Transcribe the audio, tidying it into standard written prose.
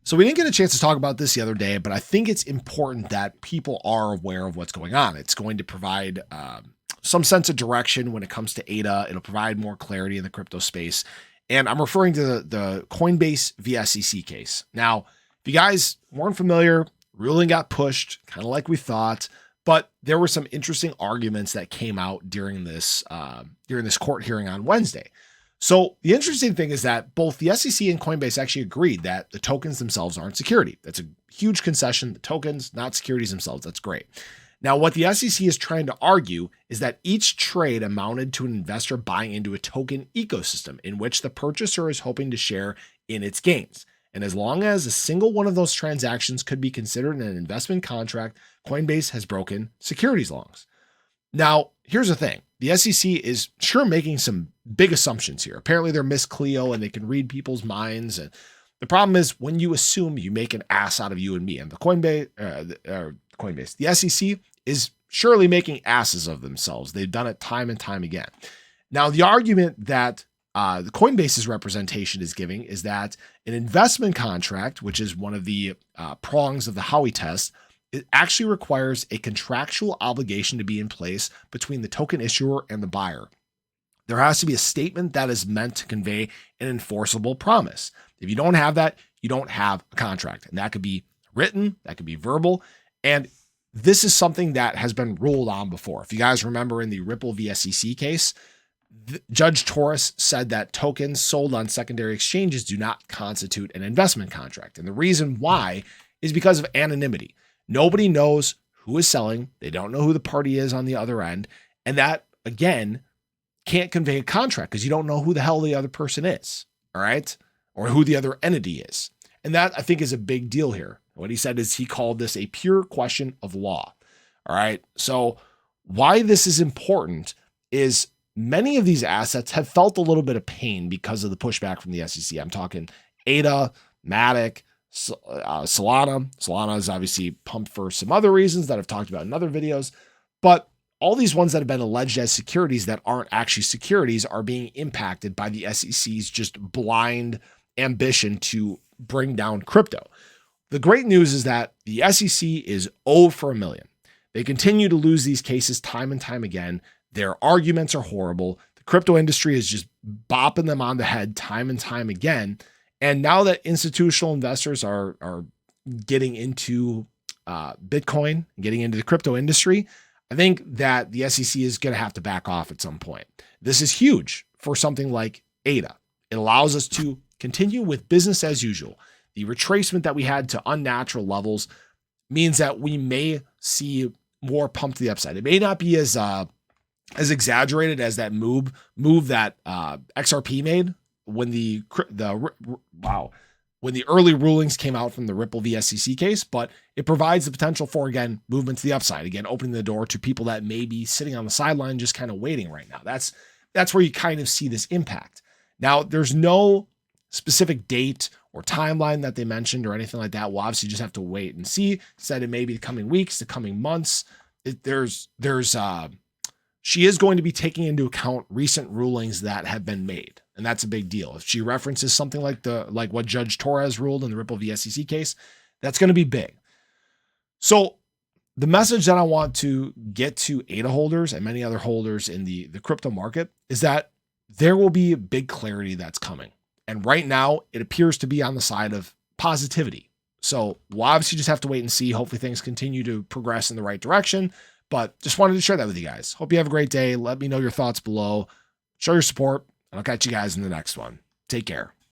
So we didn't get a chance to talk about this the other day, but I think it's important that people are aware of what's going on. It's going to provide some sense of direction when it comes to ADA. It'll provide more clarity in the crypto space. And I'm referring to the Coinbase v. SEC case. Now, if you guys weren't familiar, ruling got pushed, kind of like we thought, but there were some interesting arguments that came out during this court hearing on Wednesday. So the interesting thing is that both the SEC and Coinbase actually agreed that the tokens themselves aren't security. That's a huge concession. The tokens, not securities themselves. That's great. Now, what the SEC is trying to argue is that each trade amounted to an investor buying into a token ecosystem in which the purchaser is hoping to share in its gains. And as long as a single one of those transactions could be considered an investment contract, Coinbase has broken securities laws. Now, here's the thing. The SEC is sure making some big assumptions here. Apparently they're Miss Cleo and they can read people's minds. And the problem is when you assume, you make an ass out of you and me. And the Coinbase, the SEC is surely making asses of themselves. They've done it time and time again. Now, the argument that the Coinbase's representation is giving is that an investment contract, which is one of the prongs of the Howey test, it actually requires a contractual obligation to be in place between the token issuer and the buyer. There has to be a statement that is meant to convey an enforceable promise. If you don't have that, you don't have a contract. And that could be written, that could be verbal. And this is something that has been ruled on before. If you guys remember in the Ripple v. SEC case, Judge Torres said that tokens sold on secondary exchanges do not constitute an investment contract. And the reason why is because of anonymity. Nobody knows who is selling. They don't know who the party is on the other end. And that, again, can't convey a contract because you don't know who the hell the other person is, all right? Or who the other entity is. And that, I think, is a big deal here. What he said is he called this a pure question of law, all right? So why this is important is many of these assets have felt a little bit of pain because of the pushback from the SEC. I'm talking ADA, Matic, Solana. Solana is obviously pumped for some other reasons that I've talked about in other videos, but all these ones that have been alleged as securities that aren't actually securities are being impacted by the SEC's just blind ambition to bring down crypto. The great news is that the SEC is 0 for a million. They continue to lose these cases time and time again. Their arguments are horrible. The crypto industry is just bopping them on the head time and time again. And now that institutional investors are getting into Bitcoin, getting into the crypto industry, I think that the SEC is going to have to back off at some point. This is huge for something like ADA. It allows us to continue with business as usual. The retracement that we had to unnatural levels means that we may see more pump to the upside. It may not be as exaggerated as that move that XRP made when the early rulings came out from the Ripple v. SEC case, but it provides the potential for, again, movement to the upside, again, opening the door to people that may be sitting on the sideline just kind of waiting right now. That's where you kind of see this impact. Now, there's no specific date or timeline that they mentioned or anything like that. We'll obviously just have to wait and see. Said it may be the coming weeks, the coming months. She is going to be taking into account recent rulings that have been made. And that's a big deal. If she references something like what Judge Torres ruled in the Ripple v. SEC case, that's going to be big. So the message that I want to get to ADA holders and many other holders in the crypto market is that there will be big clarity that's coming. And right now it appears to be on the side of positivity. So we'll obviously just have to wait and see. Hopefully things continue to progress in the right direction. But just wanted to share that with you guys. Hope you have a great day. Let me know your thoughts below. Show your support. And I'll catch you guys in the next one. Take care.